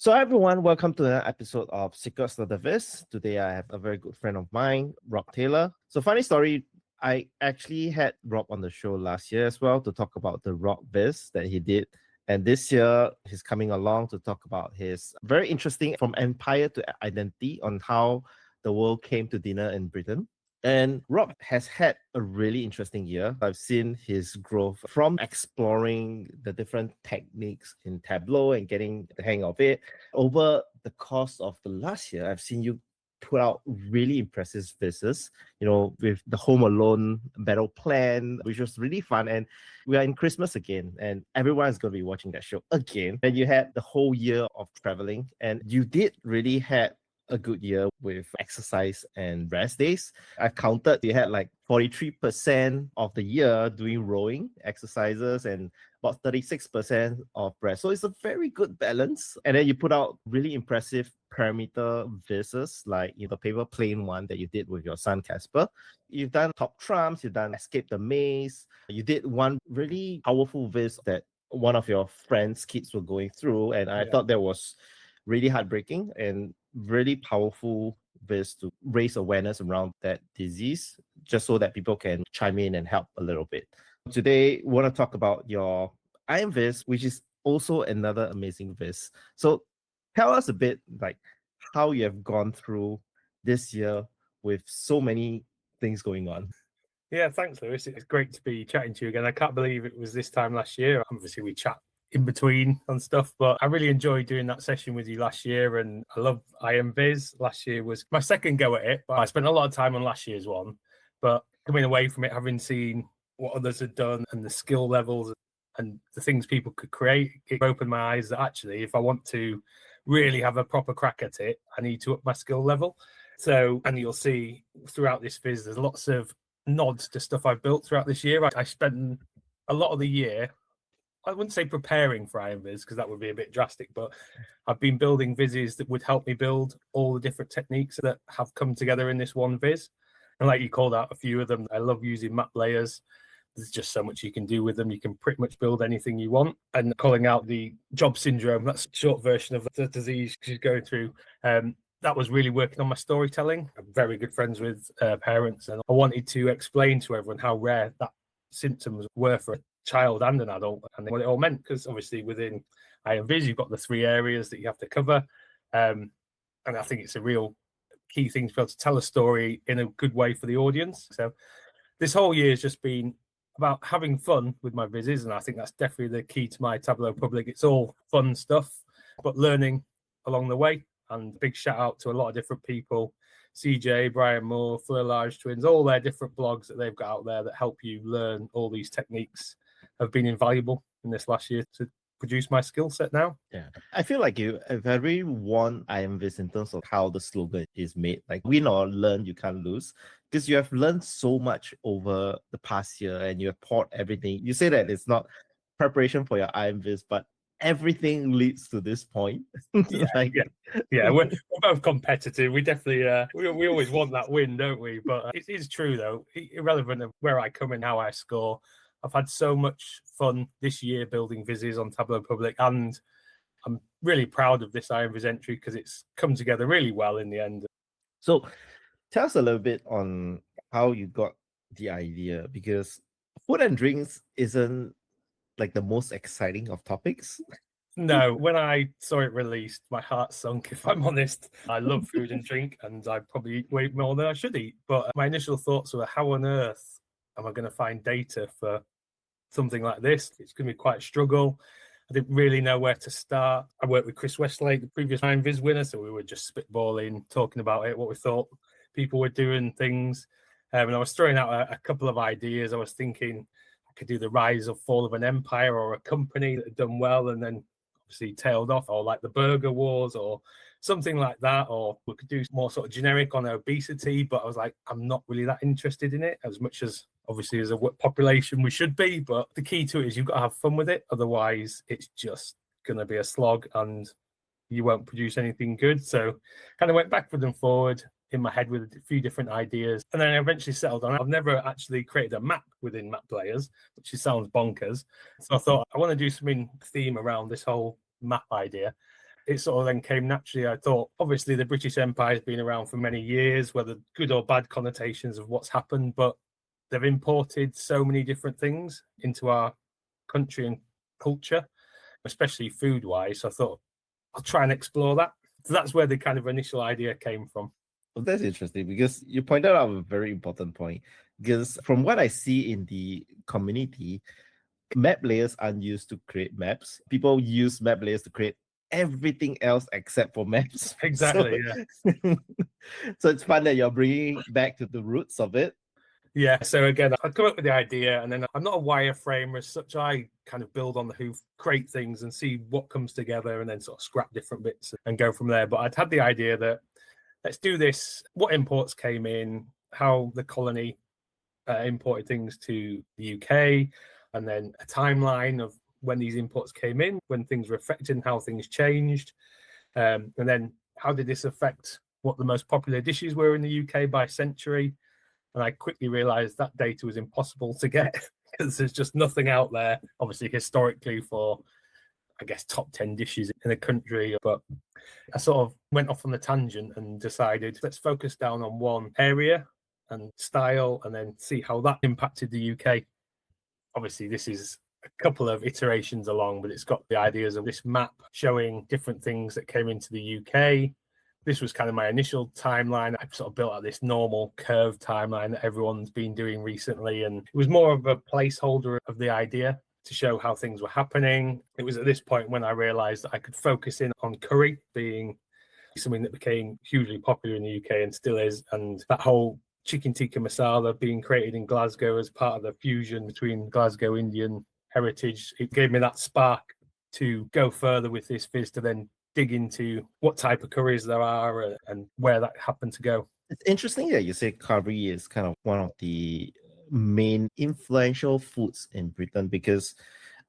So everyone, welcome to another episode of Secrets of the Viz. Today I have a very good friend of mine, Rob Taylor. So funny story, I actually had Rob on the show last year as well to talk about the Rob Viz that he did. And this year he's coming along to talk about his very interesting from empire to identity on how the world came to dinner in Britain. And Rob has had a really interesting year. I've seen his growth from exploring the different techniques in Tableau and getting the hang of it. Over the course of the last year, I've seen you put out really impressive vizes, with the Home Alone battle plan, which was really fun. And we are in Christmas again, and everyone is going to be watching that show again. And you had the whole year of traveling, and you did really had a good year with exercise and rest days. I counted you had like 43% of the year doing rowing exercises and about 36% of rest. So it's a very good balance. And then you put out really impressive parameter vizes like the paper plane one that you did with your son Casper. You've done top trumps, you've done escape the maze. You did one really powerful viz that one of your friends' kids were going through, and I thought that was really heartbreaking and really powerful viz to raise awareness around that disease, just so that people can chime in and help a little bit. Today, we want to talk about your IronViz, which is also another amazing viz. So tell us a bit like how you have gone through this year with so many things going on. Yeah, thanks, Lewis. It's great to be chatting to you again. I can't believe it was this time last year. Obviously, we chat in between and stuff, but I really enjoyed doing that session with you last year, and I love IronViz. Last year was my second go at it, but I spent a lot of time on last year's one. But coming away from it, having seen what others had done and the skill levels and the things people could create, it opened my eyes that actually, if I want to really have a proper crack at it, I need to up my skill level. So, and you'll see throughout this viz, there's lots of nods to stuff I've built throughout this year. I spent a lot of the year, I wouldn't say preparing for IronViz because that would be a bit drastic, but I've been building vizes that would help me build all the different techniques that have come together in this one viz. And like you called out a few of them, I love using map layers. There's just so much you can do with them. You can pretty much build anything you want. And calling out the job syndrome, that's a short version of the disease she's going through. That was really working on my storytelling. I'm very good friends with parents, and I wanted to explain to everyone how rare that symptoms were for a child and an adult and what it all meant, because obviously within IronViz you've got the 3 areas that you have to cover, and I think it's a real key thing to be able to tell a story in a good way for the audience. So this whole year has just been about having fun with my vizes, and I think that's definitely the key to my Tableau public. It's all fun stuff but learning along the way. And big shout out to a lot of different people, CJ, Brian Moore, Fleurlage Twins, all their different blogs that they've got out there that help you learn all these techniques have been invaluable in this last year to produce my skill set now. Yeah, I feel like you have very won IronViz in terms of how the slogan is made. Like, win or learn, you can't lose. Because you have learned so much over the past year and you have poured everything. You say that it's not preparation for your IronViz, but everything leads to this point. We're both competitive. We definitely we always want that win, don't we? But it is true though, irrelevant of where I come and how I score, I've had so much fun this year building vizes on Tableau Public, and I'm really proud of this IronViz entry because it's come together really well in the end. So tell us a little bit on how you got the idea, because food and drinks isn't like the most exciting of topics. No, when I saw it released, my heart sunk, if I'm honest. I love food and drink, and I probably eat way more than I should eat. But my initial thoughts were, how on earth am I going to find data for something like this? It's going to be quite a struggle. I didn't really know where to start. I worked with Chris Westlake, the previous IronViz winner, so we were just spitballing, talking about it, what we thought people were doing, things. And I was throwing out a couple of ideas. I was thinking I could do the rise or fall of an empire or a company that had done well and then obviously tailed off, or like the Burger Wars or something like that, or we could do more sort of generic on obesity. But I was like, I'm not really that interested in it as much as obviously as a population we should be. But the key to it is you've got to have fun with it. Otherwise, it's just going to be a slog and you won't produce anything good. So kind of went backward and forward in my head with a few different ideas. And then I eventually settled on, I've never actually created a map within map players, which sounds bonkers. So I thought I want to do something theme around this whole map idea. it sort of then came naturally. I thought, obviously, the British Empire has been around for many years, whether good or bad connotations of what's happened, but they've imported so many different things into our country and culture, especially food-wise. So I thought, I'll try and explore that. So that's where the kind of initial idea came from. Well, that's interesting because you pointed out a very important point. Because from what I see in the community, map layers aren't used to create maps. People use map layers to create everything else except for maps. Exactly, yeah. So it's fun that you're bringing back to the roots of it. Yeah, so again, I'd come up with the idea, and then I'm not a wireframer as such. I kind of build on the hoof, create things and see what comes together, and then sort of scrap different bits and go from there. But I'd had the idea that let's do this, what imports came in, how the colony imported things to the UK, and then a timeline of when these imports came in, when things were affected and how things changed. And then how did this affect what the most popular dishes were in the UK by century? And I quickly realized that data was impossible to get because there's just nothing out there, obviously, historically, for, I guess, top 10 dishes in the country. But I sort of went off on the tangent and decided, let's focus down on one area and style and then see how that impacted the UK. Obviously, this is a couple of iterations along, but it's got the ideas of this map showing different things that came into the UK. This was kind of my initial timeline. I sort of built out this normal curved timeline that everyone's been doing recently. And it was more of a placeholder of the idea to show how things were happening. It was at this point when I realized that I could focus in on curry being something that became hugely popular in the UK and still is. And that whole chicken tikka masala being created in Glasgow as part of the fusion between Glasgow Indian heritage, it gave me that spark to go further with this viz to then dig into what type of curries there are and where that happened to go. It's interesting that you say curry is kind of one of the main influential foods in Britain because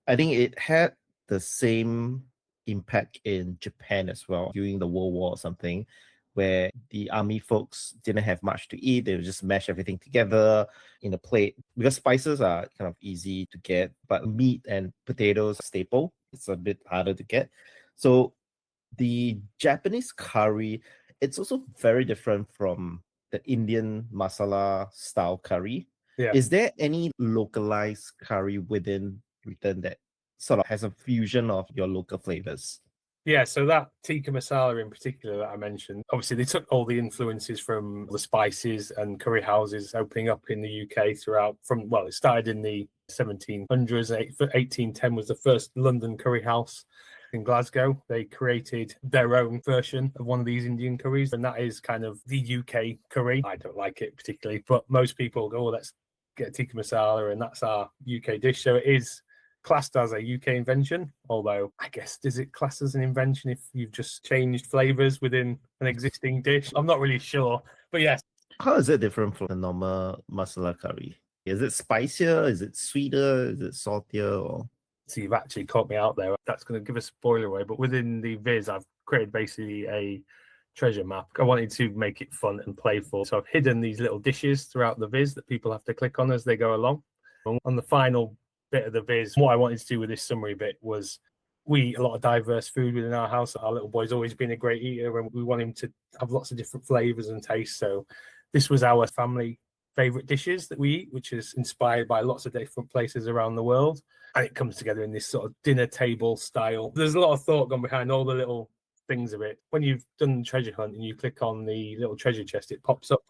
I think it had the same impact in Japan as well during the World War or something, where the army folks didn't have much to eat. They would just mash everything together in a plate because spices are kind of easy to get, but meat and potatoes are staple. It's a bit harder to get. So the Japanese curry, it's also very different from the Indian masala style curry. Yeah. Is there any localized curry within Britain that sort of has a fusion of your local flavors? Yeah, so that tikka masala in particular that I mentioned, obviously they took all the influences from the spices and curry houses opening up in the UK throughout from, well, it started in the 1700s. 1810 was the first London curry house in Glasgow. They created their own version of one of these Indian curries, and that is kind of the UK curry. I don't like it particularly, but most people go, oh, let's get a tikka masala, and that's our UK dish. So it is classed as a UK invention, although I guess does it class as an invention if you've just changed flavors within an existing dish? I'm not really sure, but yes. How is it different from the normal masala curry? Is it spicier? Is it sweeter? Is it saltier? Or... So you've actually caught me out there. That's going to give a spoiler away, but within the Viz, I've created basically a treasure map. I wanted to make it fun and playful, so I've hidden these little dishes throughout the Viz that people have to click on as they go along. On the final bit of the Viz, what I wanted to do with this summary bit was we eat a lot of diverse food within our house. Our little boy's always been a great eater and we want him to have lots of different flavors and tastes. So this was our family favorite dishes that we eat, which is inspired by lots of different places around the world. And it comes together in this sort of dinner table style. There's a lot of thought gone behind all the little things of it. When you've done the treasure hunt and you click on the little treasure chest, it pops up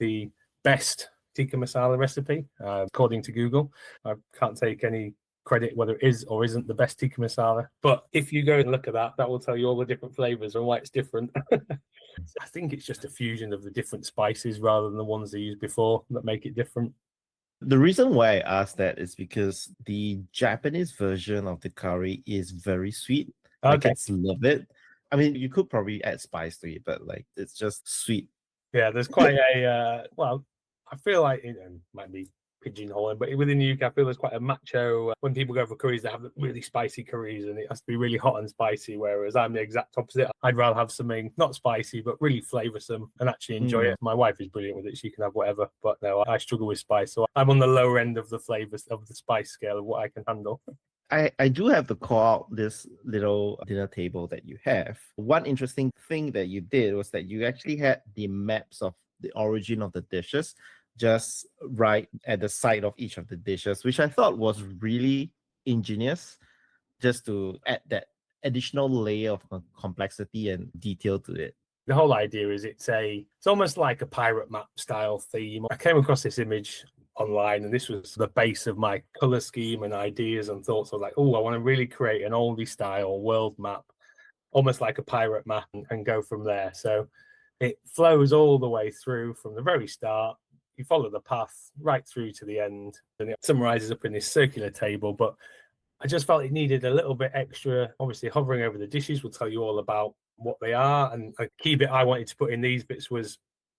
the best tikka masala recipe, according to Google. I can't take any credit whether it is or isn't the best tikka masala. But if you go and look at that, that will tell you all the different flavors and why it's different. I think it's just a fusion of the different spices rather than the ones they used before that make it different. The reason why I asked that is because the Japanese version of the curry is very sweet. My kids love it. I mean, you could probably add spice to it, but like it's just sweet. Yeah, there's quite a well, I feel like it might be pigeonholing, but within the UK, I feel there's quite a macho. When people go for curries, they have really spicy curries, and it has to be really hot and spicy. Whereas I'm the exact opposite. I'd rather have something not spicy, but really flavoursome and actually enjoy it. My wife is brilliant with it; she can have whatever. But no, I struggle with spice, so I'm on the lower end of the flavours of the spice scale of what I can handle. I do have to call out this little dinner table that you have. One interesting thing that you did was that you actually had the maps of the origin of the dishes just right at the side of each of the dishes, which I thought was really ingenious, just to add that additional layer of complexity and detail to it. The whole idea is it's almost like a pirate map style theme. I came across this image online, and this was the base of my color scheme and ideas and thoughts. I was like, oh, I want to really create an oldie style world map, almost like a pirate map, and go from there. So it flows all the way through from the very start. You follow the path right through to the end, and it summarizes up in this circular table. But I just felt it needed a little bit extra. Obviously, hovering over the dishes will tell you all about what they are. And a key bit I wanted to put in these bits was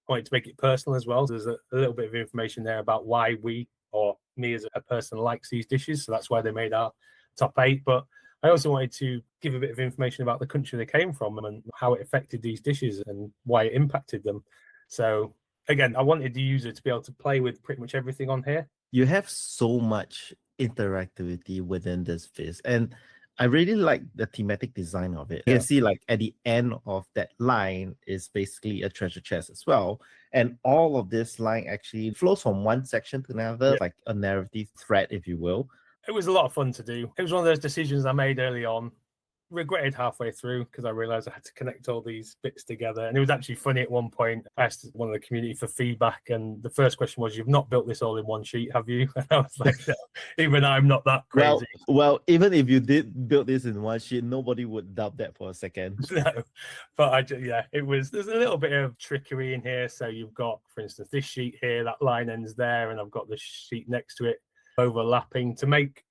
I wanted to make it personal as well. There's a little bit of information there about why we, or me as a person, likes these dishes. So that's why they made our top 8. But I also wanted to give a bit of information about the country they came from and how it affected these dishes and why it impacted them. So again, I wanted the user to be able to play with pretty much everything on here. You have so much interactivity within this Viz, and I really like the thematic design of it. You can see like at the end of that line is basically a treasure chest as well. And all of this line actually flows from one section to another, like a narrative thread, if you will. It was a lot of fun to do. It was one of those decisions I made early on, regretted halfway through because I realized I had to connect all these bits together. And it was actually funny at one point. I asked one of the community for feedback, and the first question was, "You've not built this all in one sheet, have you?" And I was like, no, even I'm not that crazy. Well, even if you did build this in one sheet, nobody would doubt that for a second. No, but there's a little bit of trickery in here. So you've got, for instance, this sheet here, that line ends there, and I've got the sheet next to it overlapping to make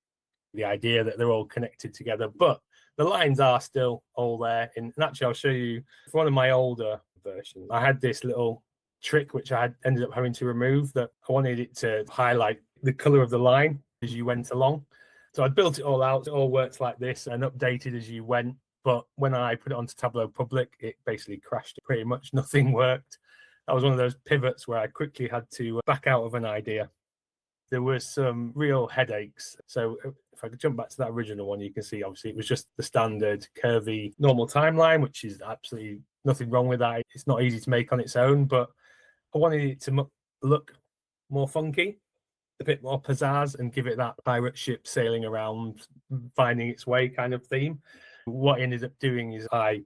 the idea that they're all connected together. But the lines are still all there. And actually, I'll show you for one of my older versions. I had this little trick which I had ended up having to remove, that I wanted it to highlight the color of the line as you went along. So I built it all out. It all works like this and updated as you went. But when I put it onto Tableau Public, it basically crashed. Pretty much nothing worked. That was one of those pivots where I quickly had to back out of an idea. There were some real headaches. So if I could jump back to that original one, you can see obviously it was just the standard curvy normal timeline, which is absolutely nothing wrong with that. It's not easy to make on its own, but I wanted it to look more funky, a bit more pizzazz, and give it that pirate ship sailing around, finding its way kind of theme. What I ended up doing is I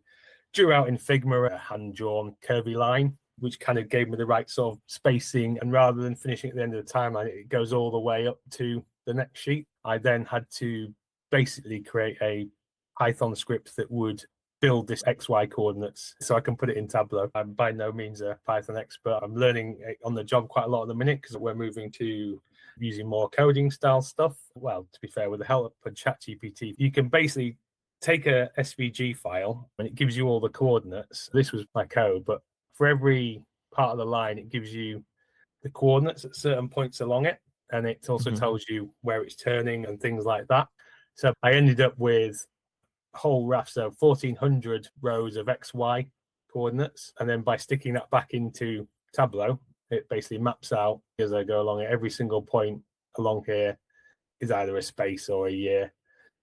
drew out in Figma a hand-drawn curvy line, which kind of gave me the right sort of spacing. And rather than finishing at the end of the timeline, it goes all the way up to the next sheet. I then had to basically create a Python script that would build this XY coordinates so I can put it in Tableau. I'm by no means a Python expert. I'm learning on the job quite a lot at the minute because we're moving to using more coding style stuff. Well, to be fair, with the help of ChatGPT, you can basically take a SVG file and it gives you all the coordinates. This was my code, but for every part of the line, it gives you the coordinates at certain points along it. And it also tells you where it's turning and things like that. So I ended up with a whole raft of 1,400 rows of XY coordinates. And then by sticking that back into Tableau, it basically maps out as I go along it. Every single point along here is either a space or a year.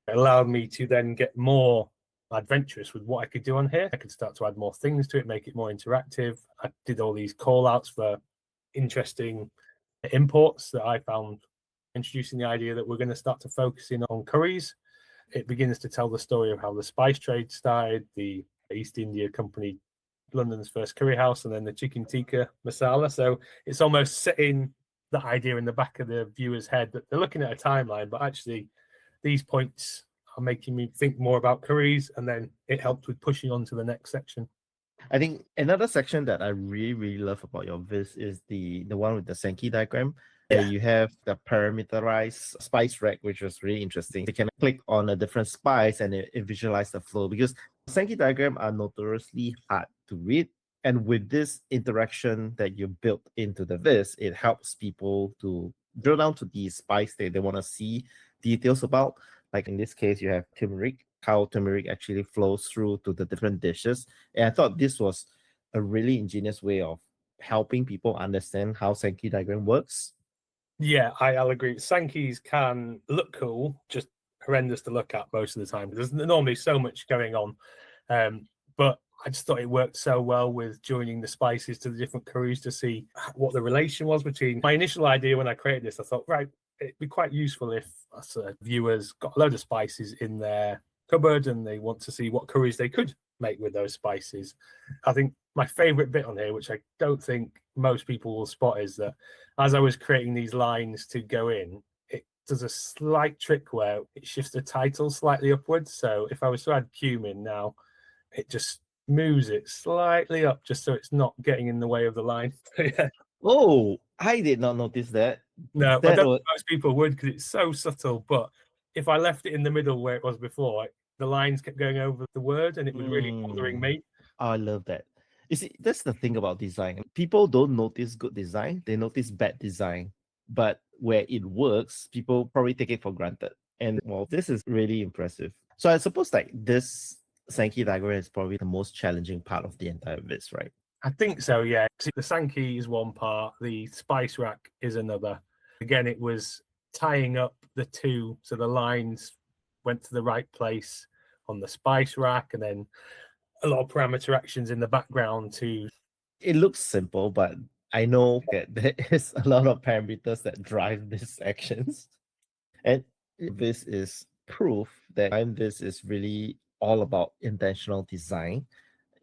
It allowed me to then get more adventurous with what I could do on here. I could start to add more things to it, make it more interactive. I did all these call outs for interesting imports that I found, introducing the idea that we're going to start to focus in on curries. It begins to tell the story of how the spice trade started, the East India Company, London's first curry house, and then the chicken tikka masala. So it's almost setting that idea in the back of the viewer's head that they're looking at a timeline, but actually these points are making me think more about curries, and then it helped with pushing on to the next section. I think another section that I really, really love about your Viz is the one with the Sankey diagram. Yeah. You have the parameterized spice rack, which was really interesting. You can click on a different spice and it visualize the flow, because Sankey diagram are notoriously hard to read. And with this interaction that you built into the Viz, it helps people to drill down to the spice that they want to see details about. Like in this case, you have turmeric, how turmeric actually flows through to the different dishes. And I thought this was a really ingenious way of helping people understand how Sankey diagram works. Yeah, I'll agree. Sankeys can look cool just horrendous to look at most of the time. There's normally so much going on. But I just thought it worked so well with joining the spices to the different curries to see what the relation was between. My initial idea when I created this, I thought, right, it'd be quite useful if us viewers got a load of spices in their cupboard and they want to see what curries they could make with those spices. I think my favorite bit on here, which I don't think most people will spot, is that as I was creating these lines to go in, it does a slight trick where it shifts the title slightly upwards. So if I was to add cumin now, it just moves it slightly up just so it's not getting in the way of the line. Yeah. Oh, I did not notice that. No, That I don't was- think most people would because it's so subtle. But if I left it in the middle where it was before, the lines kept going over the word and it was really bothering me. I love that. You see, that's the thing about design. People don't notice good design, they notice bad design. But where it works, people probably take it for granted. And well, this is really impressive. So I suppose like this Sankey diagram is probably the most challenging part of the entire viz, right? I think so, yeah. See, the Sankey is one part, the spice rack is another. Again, it was tying up the two so the lines went to the right place on the spice rack, and then a lot of parameter actions in the background too. It looks simple, but I know that there is a lot of parameters that drive these actions. And this is proof that IronViz is really all about intentional design.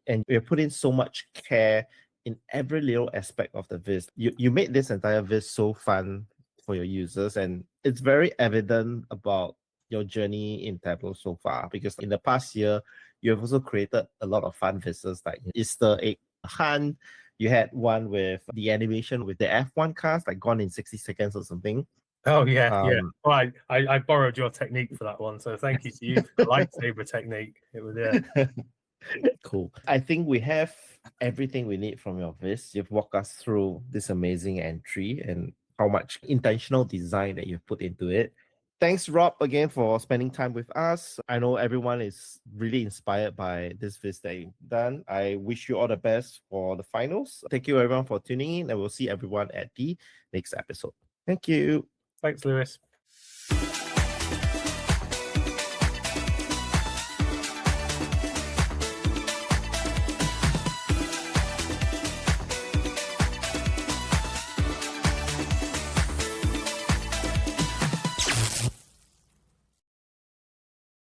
And we're putting so much care in every little aspect of the viz. You made this entire viz so fun for your users, and it's very evident about your journey in Tableau so far, because in the past year, you have also created a lot of fun vizes like Easter egg hunt. You had one with the animation with the F1 cars, like gone in 60 seconds or something. Oh, yeah, yeah. Well, I borrowed your technique for that one, so thank you to you for the lightsaber technique. It was, yeah. Cool. I think we have everything we need from your viz. You've walked us through this amazing entry and how much intentional design that you've put into it. Thanks, Rob, again for spending time with us. I know everyone is really inspired by this viz that you've done. I wish you all the best for the finals. Thank you, everyone, for tuning in, and we'll see everyone at the next episode. Thank you. Thanks, Lewis.